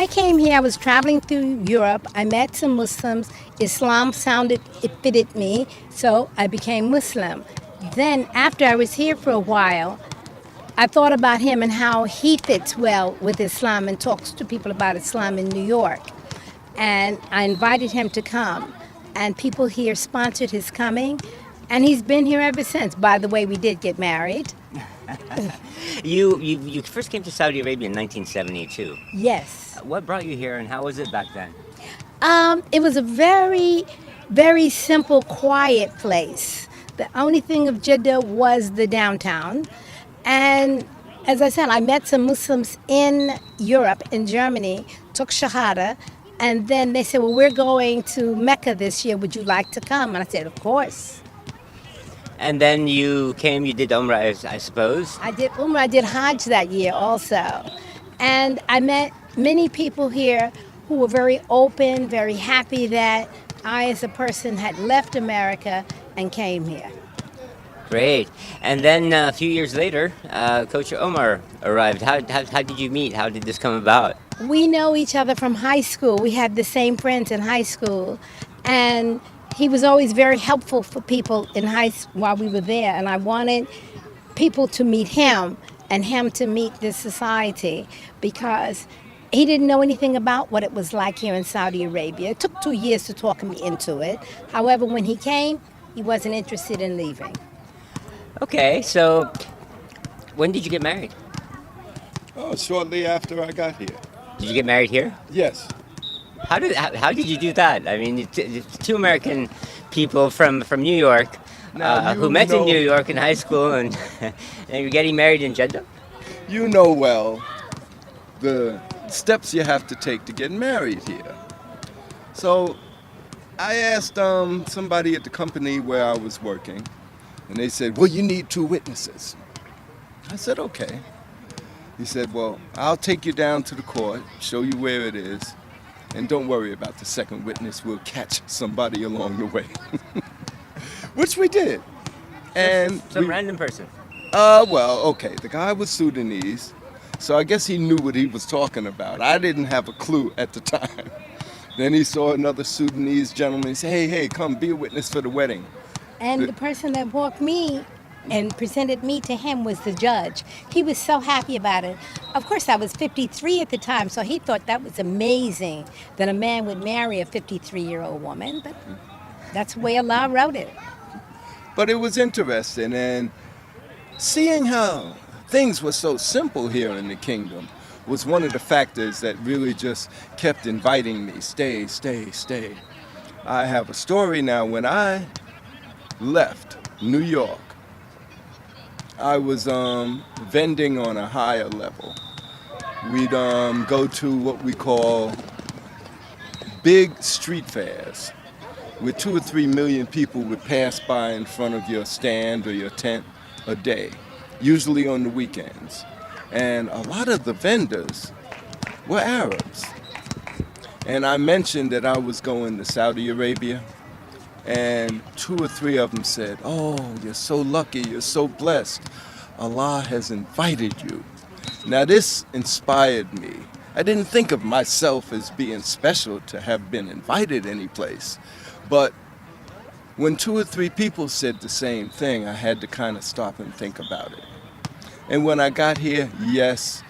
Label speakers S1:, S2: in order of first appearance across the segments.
S1: came here, I was traveling through Europe. I met some Muslims. Islam it fitted me, so I became Muslim. Then, after I was here for a while, I thought about him and how he fits well with Islam and talks to people about Islam in New York. And I invited him to come. And people here sponsored his coming. And he's been here ever since. By the way, we did get married.
S2: You first came to Saudi Arabia in 1972.
S1: Yes.
S2: What brought you here and how was it back then?
S1: It was a very, very simple, quiet place. The only thing of Jeddah was the downtown. And as I said, I met some Muslims in Europe, in Germany, took Shahada, and then they said, well, we're going to Mecca this year. Would you like to come? And I said, of course.
S2: And then you came, you did Umrah, I suppose?
S1: I did Umrah, I did Hajj that year also. And I met many people here who were very open, very happy that I, as a person, had left America and came here.
S2: Great. And then a few years later, Coach Omar arrived. How did you meet? How did this come about?
S1: We know each other from high school. We had the same friends in high school. And he was always very helpful for people in while we were there. And I wanted people to meet him and him to meet this society because he didn't know anything about what it was like here in Saudi Arabia. It took 2 years to talk me into it. However, when he came, he wasn't interested in leaving.
S2: Okay, so when did you get married?
S3: Oh, shortly after I got here.
S2: Did you get married here?
S3: Yes.
S2: How did you do that? I mean, it's two American people from New York who met in New York in high school, and and you're getting married in Jeddah?
S3: You know well the steps you have to take to get married here. So I asked somebody at the company where I was working, and they said, well, you need 2 witnesses. I said, okay. He said, well, I'll take you down to the court, show you where it is, and don't worry about the second witness. We'll catch somebody along the way. Which we did. And
S2: some random person.
S3: Well, okay, the guy was Sudanese, so I guess he knew what he was talking about. I didn't have a clue at the time. Then he saw another Sudanese gentleman. He said, hey, come be a witness for the wedding.
S1: And the person that walked me and presented me to him was the judge. He was so happy about it. Of course, I was 53 at the time, so he thought that was amazing that a man would marry a 53-year-old woman, but that's the way Allah wrote it.
S3: But it was interesting, and seeing how things were so simple here in the kingdom was one of the factors that really just kept inviting me, stay, stay, stay. I have a story now. When I left New York, I was vending on a higher level. We'd go to what we call big street fairs, where 2 or 3 million people would pass by in front of your stand or your tent a day, usually on the weekends. And a lot of the vendors were Arabs. And I mentioned that I was going to Saudi Arabia, and 2 or 3 of them said, oh, you're so lucky, you're so blessed. Allah has invited you. Now this inspired me. I didn't think of myself as being special to have been invited any place. But when 2 or 3 people said the same thing, I had to kind of stop and think about it. And when I got here, yes,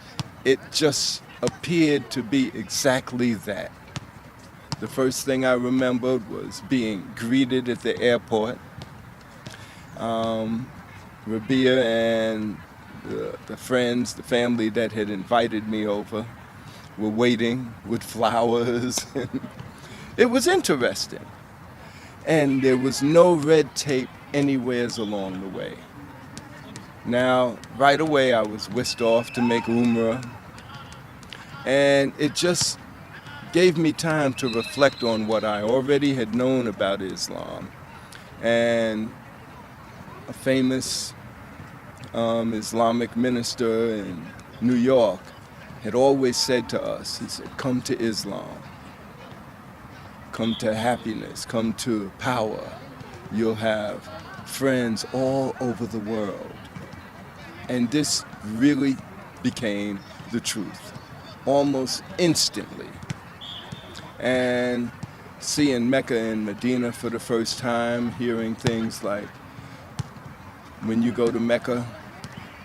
S3: it just appeared to be exactly that. The first thing I remembered was being greeted at the airport. Rabia and the friends, the family that had invited me over were waiting with flowers. It was interesting. And there was no red tape anywheres along the way. Now, right away, I was whisked off to make Umrah. And it just gave me time to reflect on what I already had known about Islam. And a famous Islamic minister in New York had always said to us, he said, come to Islam, come to happiness, come to power. You'll have friends all over the world. And this really became the truth. almost instantly. And seeing Mecca and Medina for the first time, hearing things like, when you go to Mecca,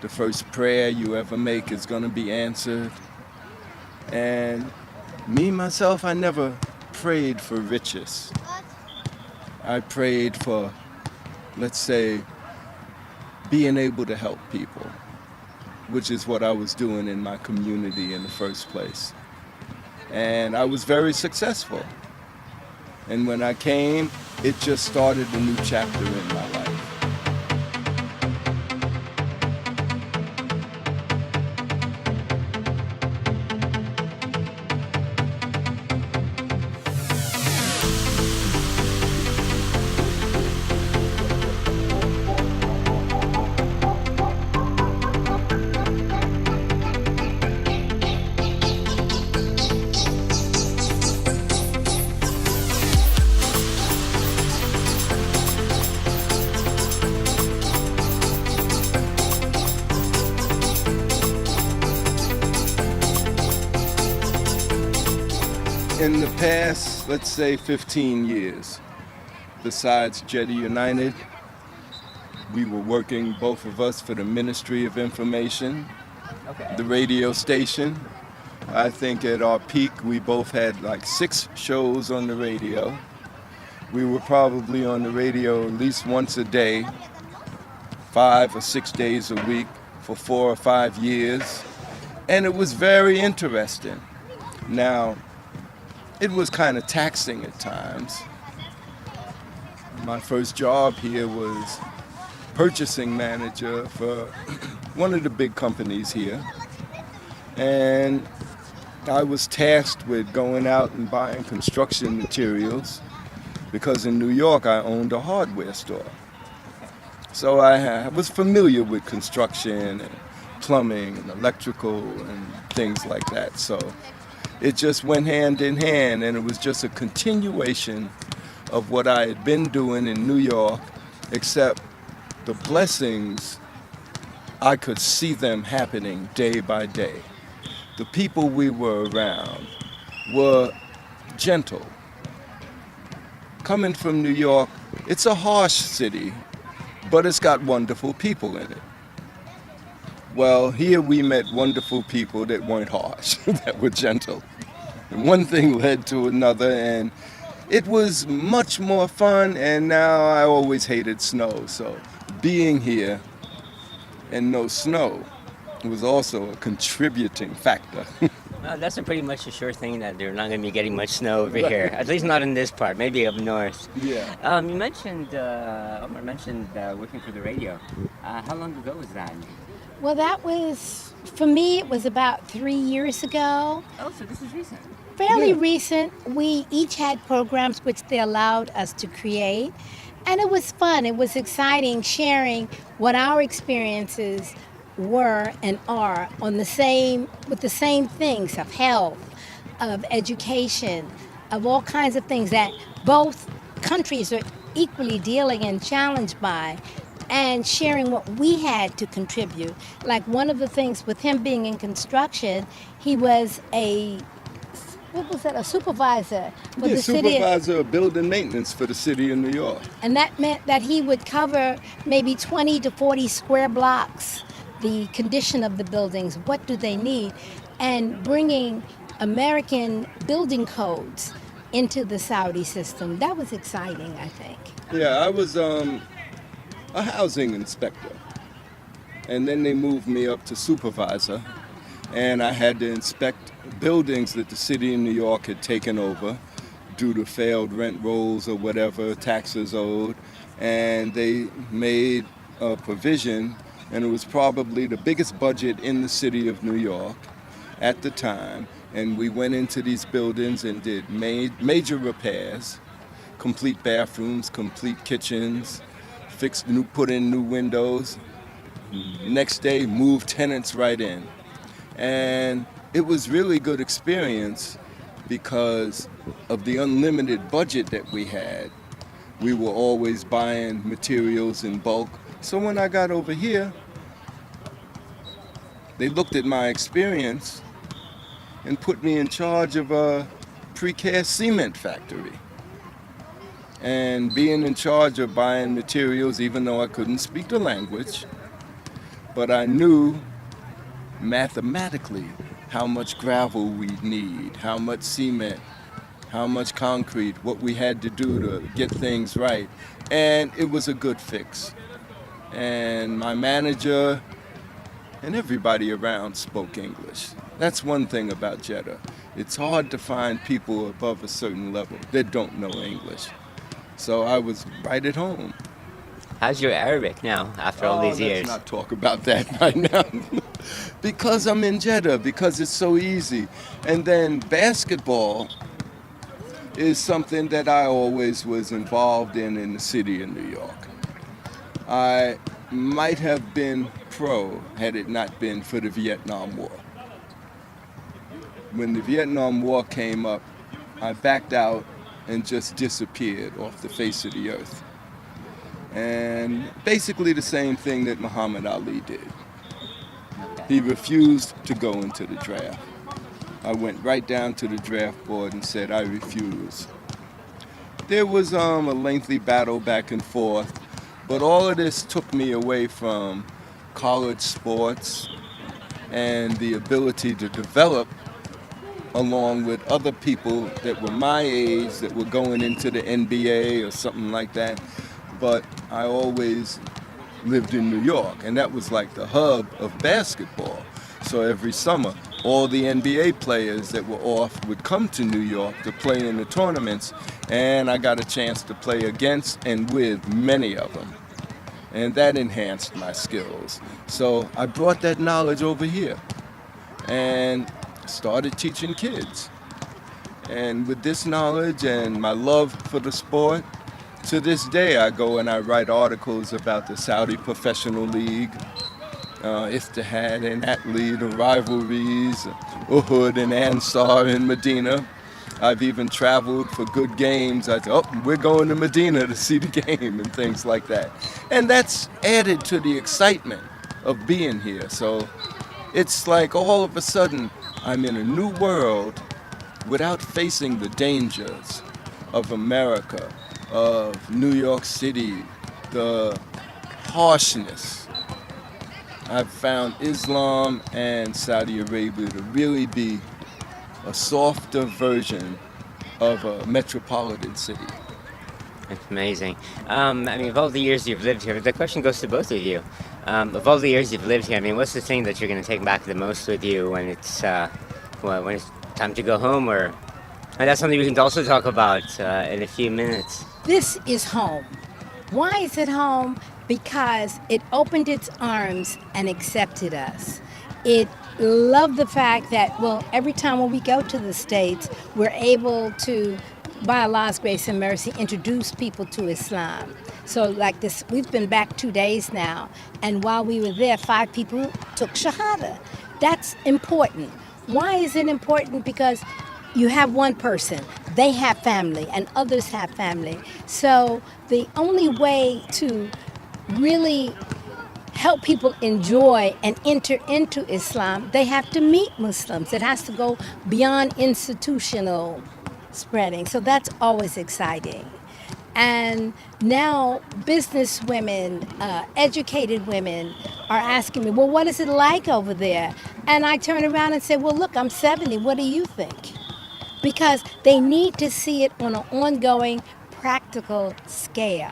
S3: the first prayer you ever make is going to be answered. And me, myself, I never prayed for riches. I prayed for, let's say, being able to help people, which is what I was doing in my community in the first place. And I was very successful. And when I came, it just started a new chapter in my life. In the past, let's say 15 years, besides Jeddah United, we were working, both of us, for the Ministry of Information, the radio station. I think at our peak, we both had like 6 shows on the radio. We were probably on the radio at least once a day, 5 or 6 days a week for 4 or 5 years. And it was very interesting. Now, it was kind of taxing at times. My first job here was purchasing manager for one of the big companies here. And I was tasked with going out and buying construction materials because in New York I owned a hardware store. So I was familiar with construction and plumbing and electrical and things like that. So it just went hand in hand, and it was just a continuation of what I had been doing in New York, except the blessings, I could see them happening day by day. The people we were around were gentle. Coming from New York, it's a harsh city, but it's got wonderful people in it. Well, here we met wonderful people that weren't harsh, that were gentle. And one thing led to another, and it was much more fun, and now I always hated snow. So being here and no snow was also a contributing factor.
S2: Well, that's pretty much a sure thing that they're not going to be getting much snow over here, at least not in this part, maybe up north.
S3: Yeah.
S2: You mentioned, Omar mentioned working for the radio. How long ago was that?
S1: Well, that was, for me, it was about 3 years ago.
S2: Oh, so this is recent.
S1: Fairly recent. We each had programs which they allowed us to create. And it was fun. It was exciting sharing what our experiences were and are on the same, with the same things of health, of education, of all kinds of things that both countries are equally dealing and challenged by, and sharing what we had to contribute. Like one of the things with him being in construction, he was a supervisor for the city.
S3: Supervisor of building maintenance for the city of New York.
S1: And that meant that he would cover maybe 20 to 40 square blocks, the condition of the buildings, what do they need, and bringing American building codes into the Saudi system. That was exciting, I think.
S3: Yeah, I was a housing inspector. And then they moved me up to supervisor, and I had to inspect buildings that the city of New York had taken over due to failed rent rolls or whatever, taxes owed, and they made a provision, and it was probably the biggest budget in the city of New York at the time, and we went into these buildings and did major repairs, complete bathrooms, complete kitchens, put in new windows. Next day, moved tenants right in. And it was really good experience because of the unlimited budget that we had. We were always buying materials in bulk. So when I got over here, they looked at my experience and put me in charge of a precast cement factory. And being in charge of buying materials, even though I couldn't speak the language, but I knew mathematically how much gravel we'd need, how much cement, how much concrete, what we had to do to get things right. And it was a good fix. And my manager and everybody around spoke English. That's one thing about Jeddah. It's hard to find people above a certain level that don't know English. So I was right at home.
S2: How's your Arabic now after all these years?
S3: Let's not talk about that right now. Because I'm in Jeddah, because it's so easy. And then basketball is something that I always was involved in the city of New York. I might have been pro had it not been for the Vietnam War. When the Vietnam War came up, I backed out and just disappeared off the face of the earth. And basically the same thing that Muhammad Ali did. He refused to go into the draft. I went right down to the draft board and said, I refuse. There was a lengthy battle back and forth, but all of this took me away from college sports and the ability to develop along with other people that were my age that were going into the NBA or something like that. But I always lived in New York, and that was like the hub of basketball. So every summer, all the NBA players that were off would come to New York to play in the tournaments, and I got a chance to play against and with many of them. And that enhanced my skills. So I brought that knowledge over here and started teaching kids. And with this knowledge and my love for the sport, to this day I go and I write articles about the Saudi Professional League, Iftihad and Atlee, the rivalries, Uhud and Ansar in Medina. I've even traveled for good games. We're going to Medina to see the game and things like that. And that's added to the excitement of being here. So it's like all of a sudden I'm in a new world without facing the dangers of America, of New York City, the harshness. I've found Islam and Saudi Arabia to really be a softer version of a metropolitan city.
S2: That's amazing. I mean, of all the years you've lived here, the question goes to both of you. Of all the years you've lived here, I mean, what's the thing that you're going to take back the most with you when it's time to go home? And that's something we can also talk about in a few minutes.
S1: This is home. Why is it home? Because it opened its arms and accepted us. It loved the fact that, every time when we go to the States, we're able to, by Allah's grace and mercy, introduce people to Islam. So like this, we've been back 2 days now, and while we were there, 5 people took Shahada. That's important. Why is it important? Because you have one person, they have family, and others have family. So the only way to really help people enjoy and enter into Islam, they have to meet Muslims. It has to go beyond institutional spreading. So that's always exciting. And now business women, educated women are asking me, what is it like over there? And I turn around and say, look, I'm 70. What do you think? Because they need to see it on an ongoing, practical scale.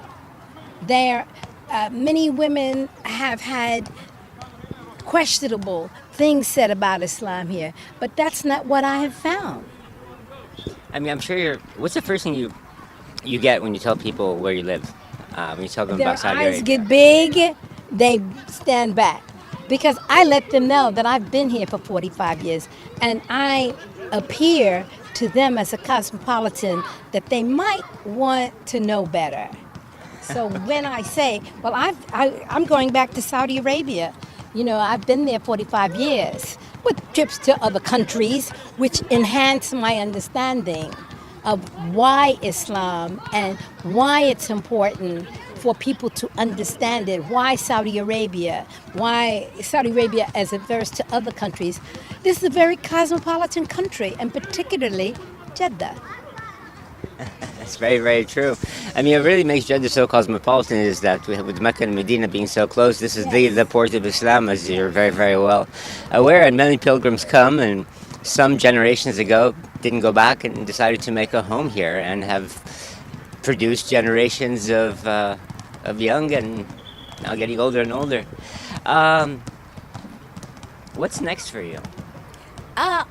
S1: Many women have had questionable things said about Islam here, but that's not what I have found.
S2: I mean, I'm sure what's the first thing you get when you tell people where you live? When you tell them about Saudi Arabia?
S1: Their eyes get big, they stand back. Because I let them know that I've been here for 45 years, and I appear to them as a cosmopolitan that they might want to know better. So when I say, I'm going back to Saudi Arabia, I've been there 45 years with trips to other countries, which enhance my understanding of why Islam and why it's important for people to understand it, why Saudi Arabia as opposed to other countries. This is a very cosmopolitan country, and particularly Jeddah.
S2: That's very, very true. I mean, what really makes Jeddah so cosmopolitan is that with Mecca and Medina being so close, this is the port of Islam, as you're very, very well aware. And many pilgrims come, and some generations ago didn't go back and decided to make a home here, and have produced generations of young and now getting older and older. Um, what's next for you?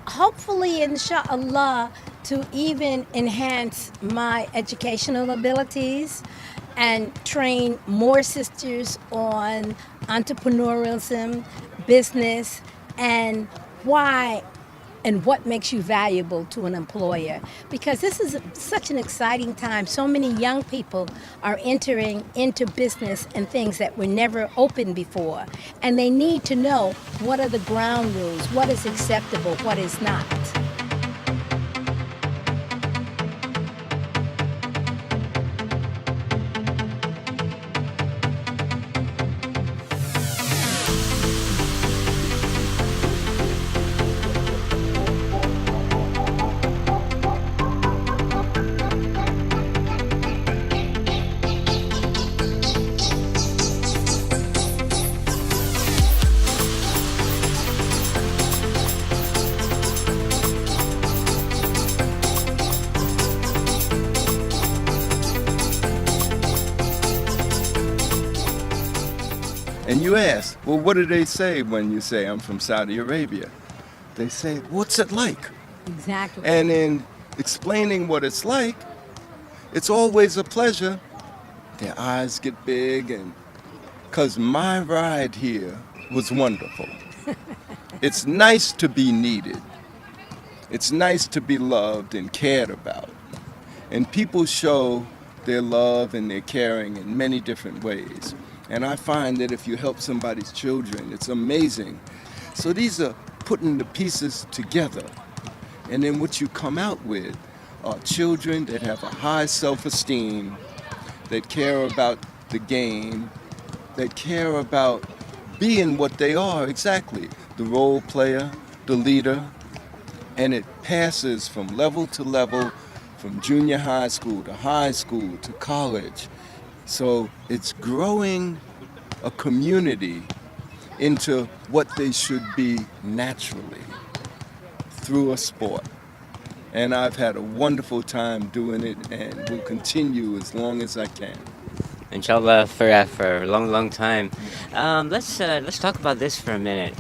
S1: Hopefully, inshallah, to even enhance my educational abilities and train more sisters on entrepreneurialism, business, and why and what makes you valuable to an employer. Because this is such an exciting time. So many young people are entering into business and things that were never open before. And they need to know what are the ground rules, what is acceptable, what is not.
S3: And you ask, well, what do they say when you say I'm from Saudi Arabia? They say, what's it like?
S1: Exactly.
S3: And in explaining what it's like, it's always a pleasure. Their eyes get big, and because my ride here was wonderful. It's nice to be needed. It's nice to be loved and cared about. And people show their love and their caring in many different ways. And I find that if you help somebody's children, it's amazing. So these are putting the pieces together. And then what you come out with are children that have a high self-esteem, that care about the game, that care about being what they are exactly, the role player, the leader. And it passes from level to level, from junior high school to college. So it's growing a community into what they should be naturally through a sport. And I've had a wonderful time doing it, and will continue as long as I can.
S2: Inshallah, for a long, long time. Let's talk about this for a minute.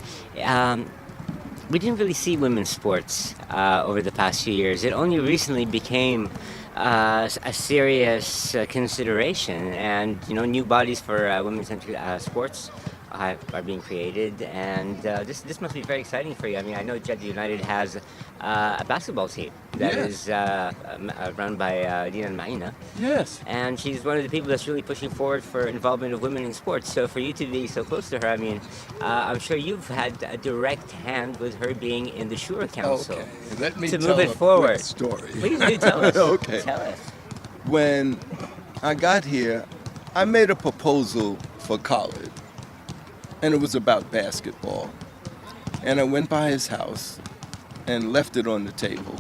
S2: We didn't really see women's sports over the past few years. It only recently became a serious consideration, and new bodies for women's sports are being created, and this must be very exciting for you. I mean, I know Jeddah United has a basketball team that
S3: Yes.
S2: is run by Lina Maina,
S3: Yes.
S2: and she's one of the people that's really pushing forward for involvement of women in sports. So for you to be so close to her, I mean, I'm sure you've had a direct hand with her being in the Shura Council
S3: Okay. Let me
S2: to
S3: tell
S2: move it
S3: a
S2: forward.
S3: quick story.
S2: Please do tell us.
S3: Okay.
S2: Tell us.
S3: When I got here, I made a proposal for Khalid, and it was about basketball. And I went by his house and left it on the table.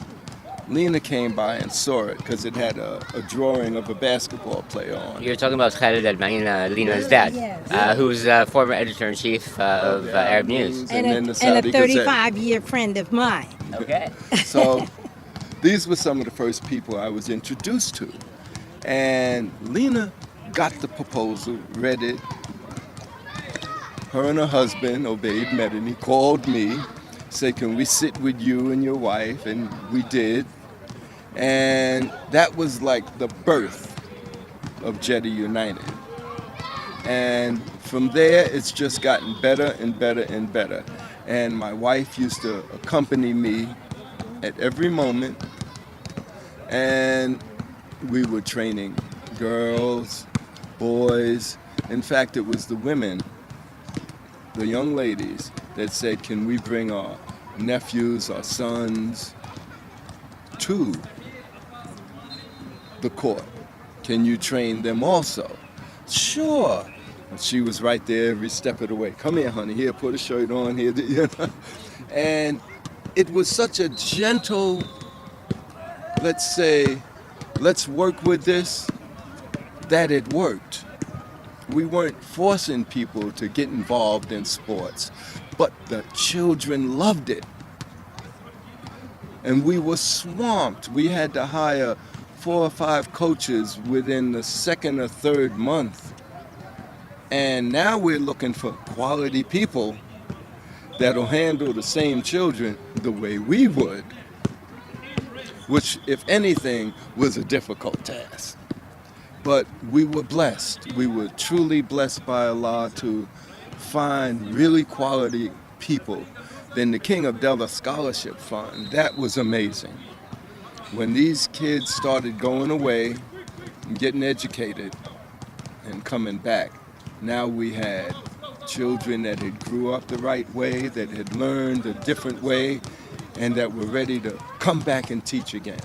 S3: Lena came by and saw it because it had a drawing of a basketball player on it.
S2: You're talking about Khalid Al-Maina, Lina's dad,
S1: Yes.
S2: who's former editor-in-chief of Arab News.
S3: And then the
S1: And a
S3: Saudi Gazette.
S1: 35-year friend of mine.
S2: Okay.
S3: So these were some of the first people I was introduced to. And Lena got the proposal, read it. Her and her husband, Obaid Medini, called me, said, can we sit with you and your wife? And we did. And that was like the birth of Jeddah United. And from there, it's just gotten better and better and better. And my wife used to accompany me at every moment. And we were training girls, boys. In fact, it was the women, the young ladies, that said, can we bring our nephews, our sons to the court? Can you train them also? Sure. And she was right there every step of the way. Come here, honey. Here, put a shirt on here. And it was such a gentle, let's say, let's work with this, that it worked. We weren't forcing people to get involved in sports, but the children loved it. And we were swamped. We had to hire 4 or 5 coaches within the second or third month. And now we're looking for quality people that'll handle the same children the way we would, which, if anything, was a difficult task. But we were blessed. We were truly blessed by Allah to find really quality people. Then the King Abdullah Scholarship Fund, that was amazing. When these kids started going away and getting educated and coming back, now we had children that had grew up the right way, that had learned a different way, and that were ready to come back and teach again.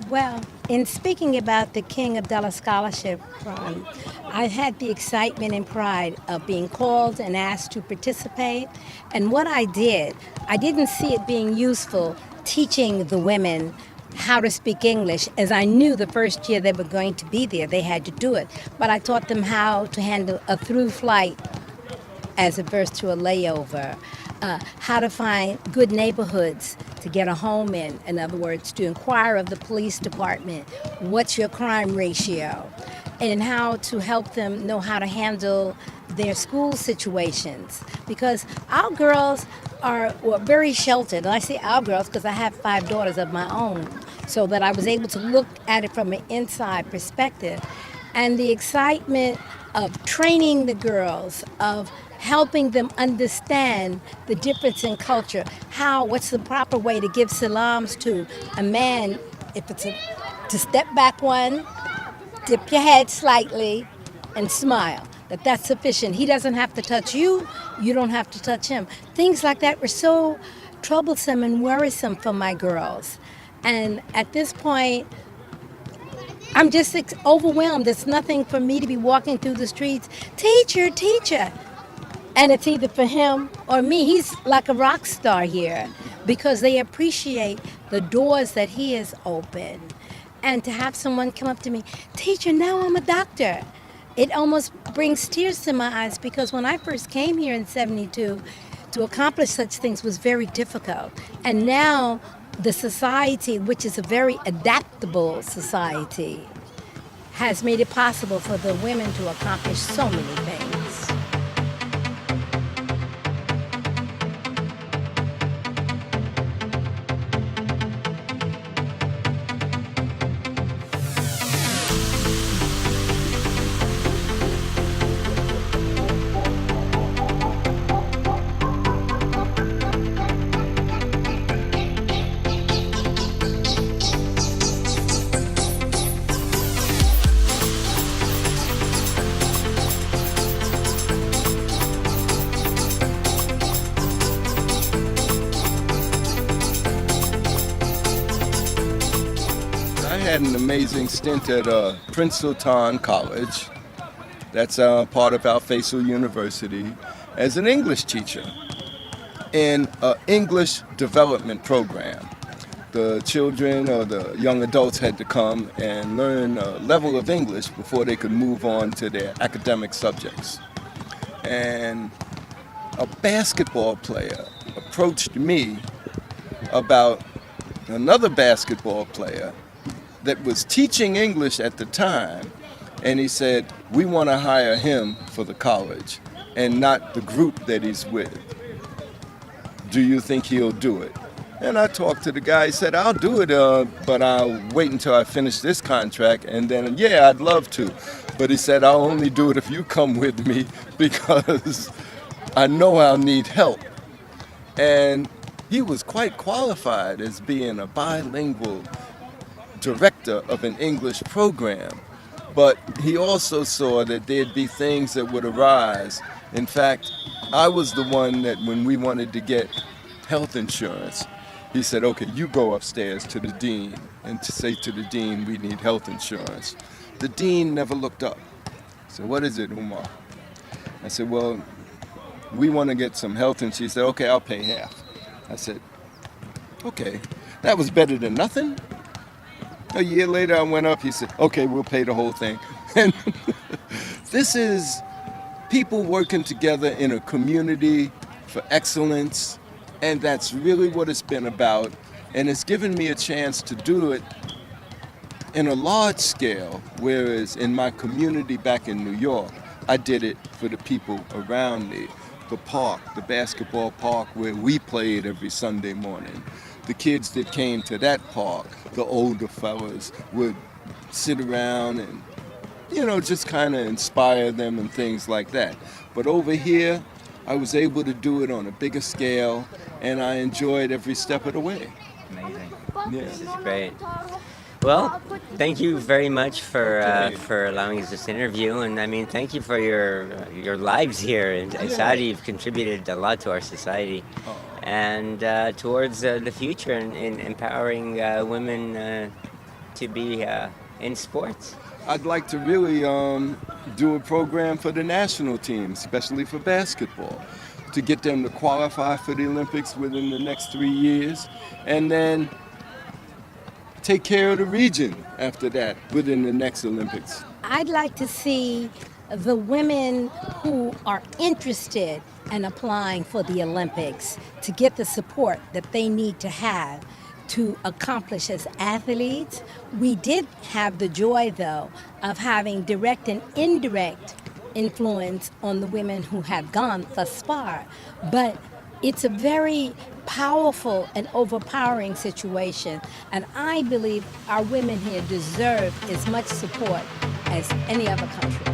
S1: Well, in speaking about the King Abdullah Scholarship Fund, I had the excitement and pride of being called and asked to participate. And what I didn't see it being useful teaching the women how to speak English, as I knew the first year they were going to be there, they had to do it. But I taught them how to handle a through flight as opposed to a layover, how to find good neighborhoods to get a home in other words, to inquire of the police department, what's your crime ratio, and how to help them know how to handle their school situations. Because our girls were very sheltered. And I say our girls because I have 5 daughters of my own, so that I was able to look at it from an inside perspective. And the excitement of training the girls, of helping them understand the difference in culture, what's the proper way to give salams to a man, if it's to step back one, dip your head slightly, and smile. That's sufficient. He doesn't have to touch you, you don't have to touch him. Things like that were so troublesome and worrisome for my girls. And at this point, I'm just overwhelmed. It's nothing for me to be walking through the streets, teacher, teacher. And it's either for him or me. He's like a rock star here because they appreciate the doors that he has opened. And to have someone come up to me, teacher, now I'm a doctor. It almost brings tears to my eyes because when I first came here in '72, to accomplish such things was very difficult. And now the society, which is a very adaptable society, has made it possible for the women to accomplish so many things.
S3: I had an amazing stint at Prince Sultan College, that's part of Al Faisal University, as an English teacher in an English development program. The children or the young adults had to come and learn a level of English before they could move on to their academic subjects. And a basketball player approached me about another basketball player that was teaching English at the time, and he said, we want to hire him for the college and not the group that he's with. Do you think he'll do it? And I talked to the guy. He said, I'll do it, but I'll wait until I finish this contract, and then, yeah, I'd love to. But he said, I'll only do it if you come with me because I know I'll need help. And he was quite qualified as being a bilingual director of an English program, but he also saw that there'd be things that would arise. In fact, I was the one that when we wanted to get health insurance, he said, okay, you go upstairs to the dean and to say to the dean, we need health insurance. The dean never looked up. I said, what is it, Umar? I said, well, we want to get some health insurance. She said, okay, I'll pay half. I said, Okay, that was better than nothing. A year later, I went up. He said, okay, we'll pay the whole thing. And this is people working together in a community for excellence. And that's really what it's been about. And it's given me a chance to do it in a large scale, whereas in my community back in New York, I did it for the people around me. The park, the basketball park where we played every Sunday morning. The kids that came to that park, the older fellas, would sit around and, just kind of inspire them and things like that. But over here, I was able to do it on a bigger scale, and I enjoyed every step of the way.
S2: Amazing.
S3: Yeah.
S2: This is great. Well, thank you very much for allowing us this interview, and I mean, thank you for your lives here in Saudi. You've contributed a lot to our society, and towards the future in empowering women to be in sports.
S3: I'd like to really do a program for the national team, especially for basketball, to get them to qualify for the Olympics within the next 3 years, and then take care of the region after that within the next Olympics.
S1: I'd like to see the women who are interested in applying for the Olympics to get the support that they need to have to accomplish as athletes. We did have the joy, though, of having direct and indirect influence on the women who have gone thus far. But it's a very powerful and overpowering situation, and I believe our women here deserve as much support as any other country.